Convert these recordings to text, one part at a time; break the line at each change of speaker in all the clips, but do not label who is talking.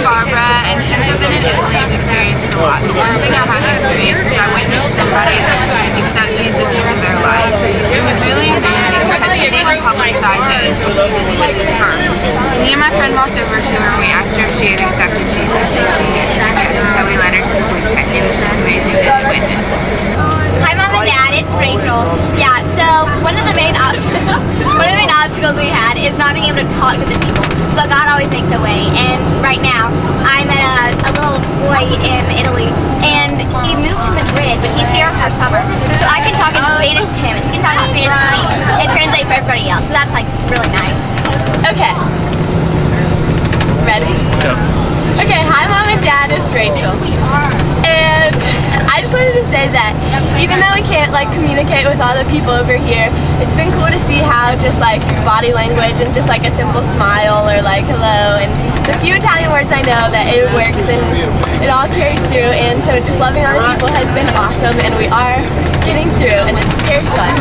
I'm Barbara, and since I've been in Italy, I've experienced a lot. The one thing I haven't experienced is I witnessed somebody accept Jesus into their life. It was really amazing because she didn't publicize it first. Me and my friend walked over to her and we asked her if she had accepted Jesus, and she said yes, so we led her to the blue tent. It was just amazing to witness.
Hi Mom and Dad, it's Rachel. Yeah, so one of the main obstacles we had is not being able to talk to the people, but God always makes a way. And right now, I met a little boy in Italy, and he moved to Madrid, but he's here for summer. So I can talk in Spanish to him, and he can talk in Spanish to me, and translate for everybody else. So that's like really nice.
Okay. Ready?
Yeah.
Okay, hi Mom and Dad, it's Rachel. And I just wanted to say that even though we can't like communicate with all the people over here, it's been cool to see how just like body language and just like a simple smile or like hello and the few Italian words I know that it works and it all carries through, and so just loving other people has been awesome, and we are getting through and it's very fun.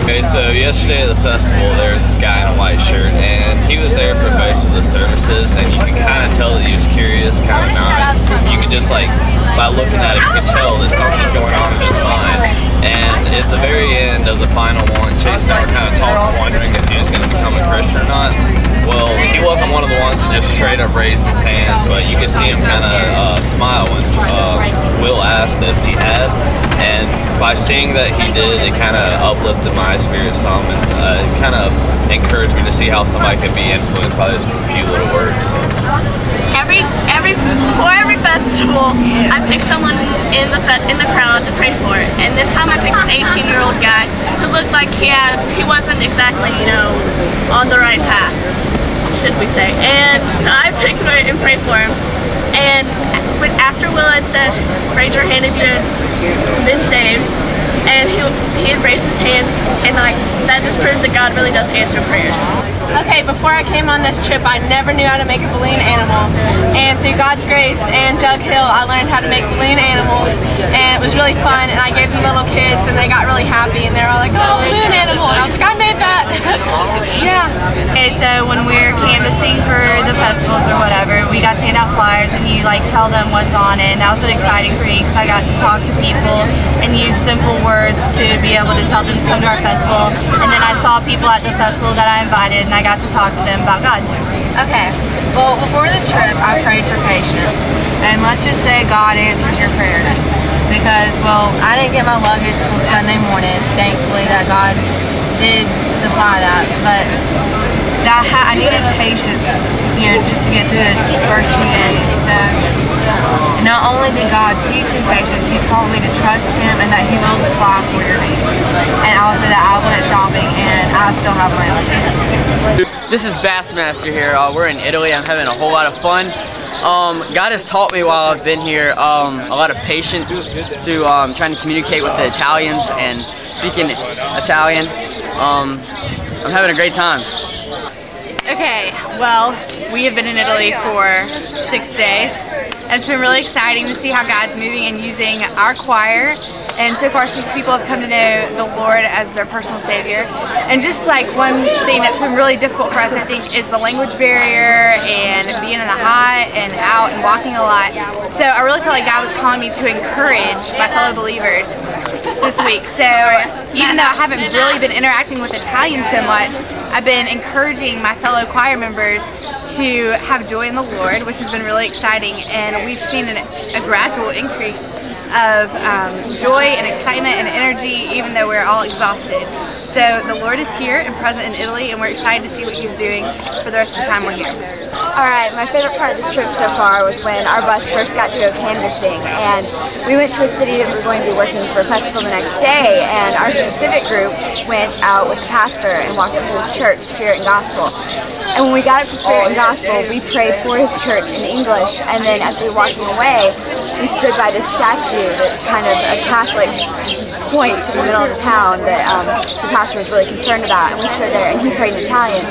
Okay, so yesterday at the festival there was this guy in a white shirt and he was there for most of the services, and you could kind of tell that he was curious, kind of not. You could just like, by looking at him, you could tell that something was going on in his mind. And at the very end of the final one, Chase and I were kind of talking, wondering if he was going to become a Christian or not. Well, he wasn't one of the ones that just straight up raised his hands, but you could see him kind of smile when Will asked if he had. And by seeing that he did, it kind of uplifted my spirit some, and it kind of encouraged me to see how somebody can be influenced by those few little words.
Before every festival, I pick someone in the crowd to pray for, and this time I picked an 18-year-old guy who looked like he wasn't exactly, you know, on the right path, should we say. And so I picked him and prayed for him. And after Will had said, raise your hand if you've been saved, and he had raised his hands, and like that just proves that God really does answer prayers.
Okay, before I came on this trip, I never knew how to make a balloon animal, and through God's grace and Doug Hill, I learned how to make balloon animals, and it was really fun, and I gave them little kids, and they got really happy, and they were all like, oh, balloon animal, and I was like, I made that. Yeah.
Okay, so when we're canvassing for the festivals or whatever, we got to hand out flyers and you like tell them what's on it, and that was really exciting for me because I got to talk to people and use simple words to be able to tell them to come to our festival, and then I saw people at the festival that I invited and I got to talk to them about God.
Okay, well before this trip I prayed for patience, and let's just say God answers your prayers, because well I didn't get my luggage till Sunday morning, thankfully that God did supply that, but I needed patience, you know, just to get through those first few days. So not only did God teach me patience, He taught me to trust Him and that He will supply for your needs. And also that I went shopping and I still have my own.
This is Bassmaster here. We're in Italy. I'm having a whole lot of fun. God has taught me while I've been here a lot of patience through trying to communicate with the Italians and speaking Italian. I'm having a great time.
Okay, well, we have been in Italy for 6 days. And it's been really exciting to see how God's moving and using our choir. And so far, some people have come to know the Lord as their personal Savior. And just like one thing that's been really difficult for us, I think, is the language barrier and being in the hot and out and walking a lot. So I really felt like God was calling me to encourage my fellow believers this week. So even though I haven't really been interacting with Italians so much, I've been encouraging my fellow choir members to have joy in the Lord, which has been really exciting, and we've seen a gradual increase of joy and excitement and energy, even though we're all exhausted. So the Lord is here and present in Italy, and we're excited to see what He's doing for the rest of the time we're here.
Alright, my favorite part of this trip so far was when our bus first got to go canvassing, and we went to a city that we were going to be working for a festival the next day, and our civic group went out with the pastor and walked up to his church, Spirit and Gospel. And when we got up to Spirit and Gospel, we prayed for his church in English, and then as we were walking away, we stood by this statue that's kind of a Catholic point in the middle of the town that the pastor was really concerned about, and we stood there and he prayed in Italian,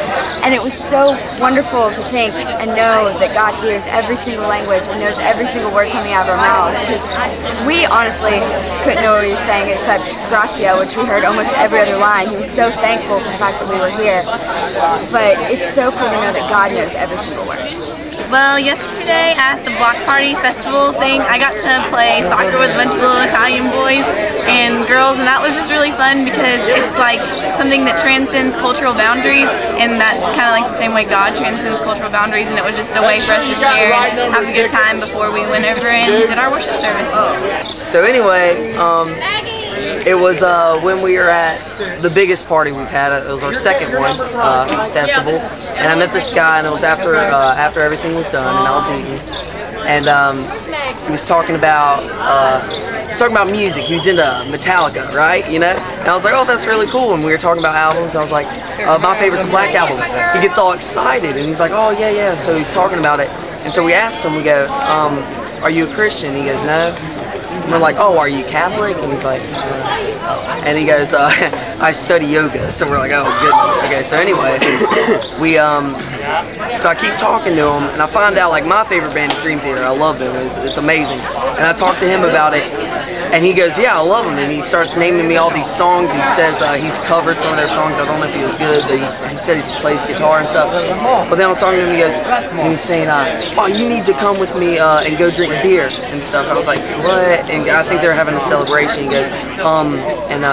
and it was so wonderful to think and know that God hears every single language and knows every single word coming out of our mouths, because we honestly couldn't know what he was saying except Grazia, which we heard almost every other line. He was so thankful for the fact that we were here, but it's so cool to know that God knows every single word.
Well, yesterday at the Block Party Festival thing, I got to play soccer with a bunch of little Italian boys and girls, and that was just really fun because it's like something that transcends cultural boundaries, and that's kind of like the same way God transcends cultural boundaries, and it was just a way for us to share and have a good time before we went over and did our worship service.
So anyway, it was when we were at the biggest party we've had. It was our second one, festival, and I met this guy, and it was after everything was done, and I was eating, and he was talking about music. He was into Metallica, right? You know, and I was like, oh, that's really cool. And we were talking about albums. I was like, my favorite's a Black Album. He gets all excited, and he's like, oh yeah. So he's talking about it, and so we asked him. We go, are you a Christian? He goes, no. And we're like, oh, are you Catholic? And he's like, and he goes, I study yoga. So we're like, oh goodness. Okay, so anyway, so I keep talking to him, and I find out like my favorite band is Dream Theater. I love them. It's amazing. And I talked to him about it, and he goes, yeah, I love them. And he starts naming me all these songs. He says he's covered some of their songs. I don't know if he was good, but he said he plays guitar and stuff. But then I was talking to him, he was saying, oh, you need to come with me and go drink beer and stuff. I was like, what? And I think they're having a celebration. He goes,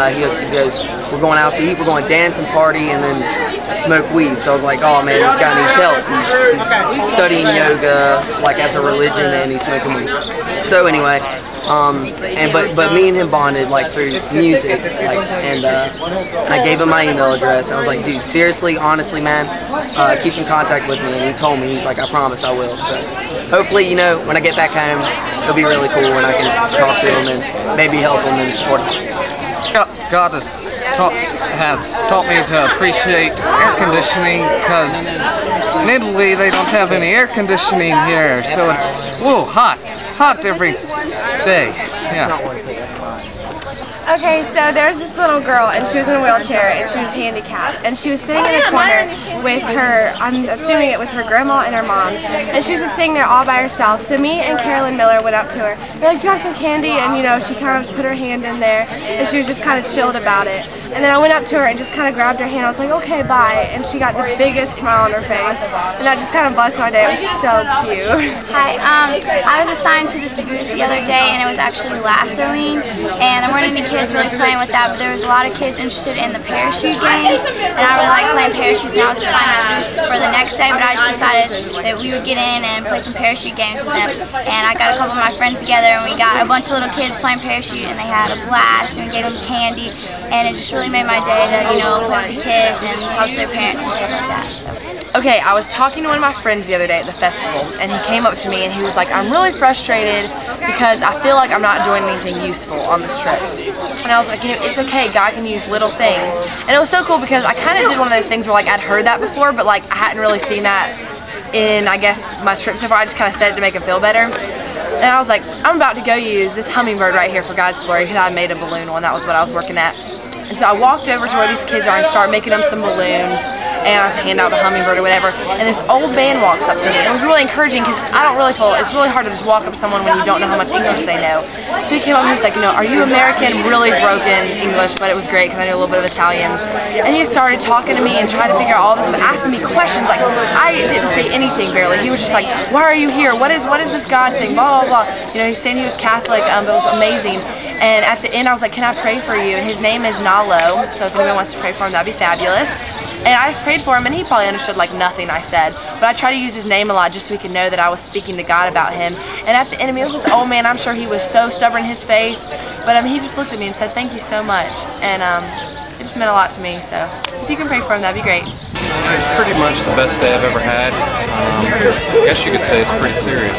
he goes, we're going out to eat, we're going to dance and party, and then smoke weed. So I was like, oh man, this guy needs help. He's studying yoga like as a religion, and he's smoking weed. So anyway, but me and him bonded like through music, like, and I gave him my email address. I was like, dude, seriously, honestly, man, keep in contact with me. And he told me, he's like, I promise I will. So hopefully, you know, when I get back home, it'll be really cool and I can talk to him and maybe help him and support him.
God has taught me to appreciate air conditioning, because in Italy they don't have any air conditioning here, so it's hot every day. Yeah.
Okay, so there's this little girl, and she was in a wheelchair, and she was handicapped, and she was sitting in a corner with her, I'm assuming it was her grandma and her mom, and she was just sitting there all by herself. So me and Carolyn Miller went up to her. We're like, do you want some candy? And you know, she kind of put her hand in there, and she was just kind of chilled about it. And then I went up to her and just kind of grabbed her hand. I was like, okay, bye. And she got the biggest smile on her face, and that just kind of blessed my day. It was so cute.
Hi, I was assigned to this booth the other day, and it was actually lassoing, and there weren't any kids really playing with that, but there was a lot of kids interested in the parachute games, and I really like playing parachutes, and I was assigned that booth for the next day, but I just decided that we would get in and play some parachute games with them, and I got a couple of my friends together, and we got a bunch of little kids playing parachute, and they had a blast, and we gave them candy, and it just really made my day to, you know, play with the kids and talk to their parents and stuff like that. So.
Okay, I was talking to one of my friends the other day at the festival, and he came up to me and he was like, I'm really frustrated because I feel like I'm not doing anything useful on this trip. And I was like, you know, it's okay, God can use little things. And it was so cool because I kind of did one of those things where like I'd heard that before, but like I hadn't really seen that in, I guess, my trip so far. I just kind of said it to make him feel better. And I was like, I'm about to go use this hummingbird right here for God's glory, because I made a balloon one. That was what I was working at. And so I walked over to where these kids are and started making them some balloons, and I hand out the hummingbird or whatever, and this old man walks up to me. And it was really encouraging because I don't really feel, it's really hard to just walk up to someone when you don't know how much English they know. So he came up and he was like, you know, are you American? Really broken English, but it was great because I knew a little bit of Italian. And he started talking to me and trying to figure out all this, but asking me questions. Like, I didn't say anything barely. He was just like, why are you here? What is this God thing? Blah, blah, blah. You know, he's saying he was Catholic, but it was amazing. And at the end, I was like, can I pray for you? And his name is Nalo, so if anyone wants to pray for him, that'd be fabulous. And I just prayed for him, and he probably understood like nothing I said. But I try to use his name a lot just so he could know that I was speaking to God about him. And at the end, he was this old man. I'm sure he was so stubborn in his faith. But he just looked at me and said, thank you so much. And it just meant a lot to me. So if you can pray for him, that'd be great.
It's pretty much the best day I've ever had. I guess you could say it's pretty serious.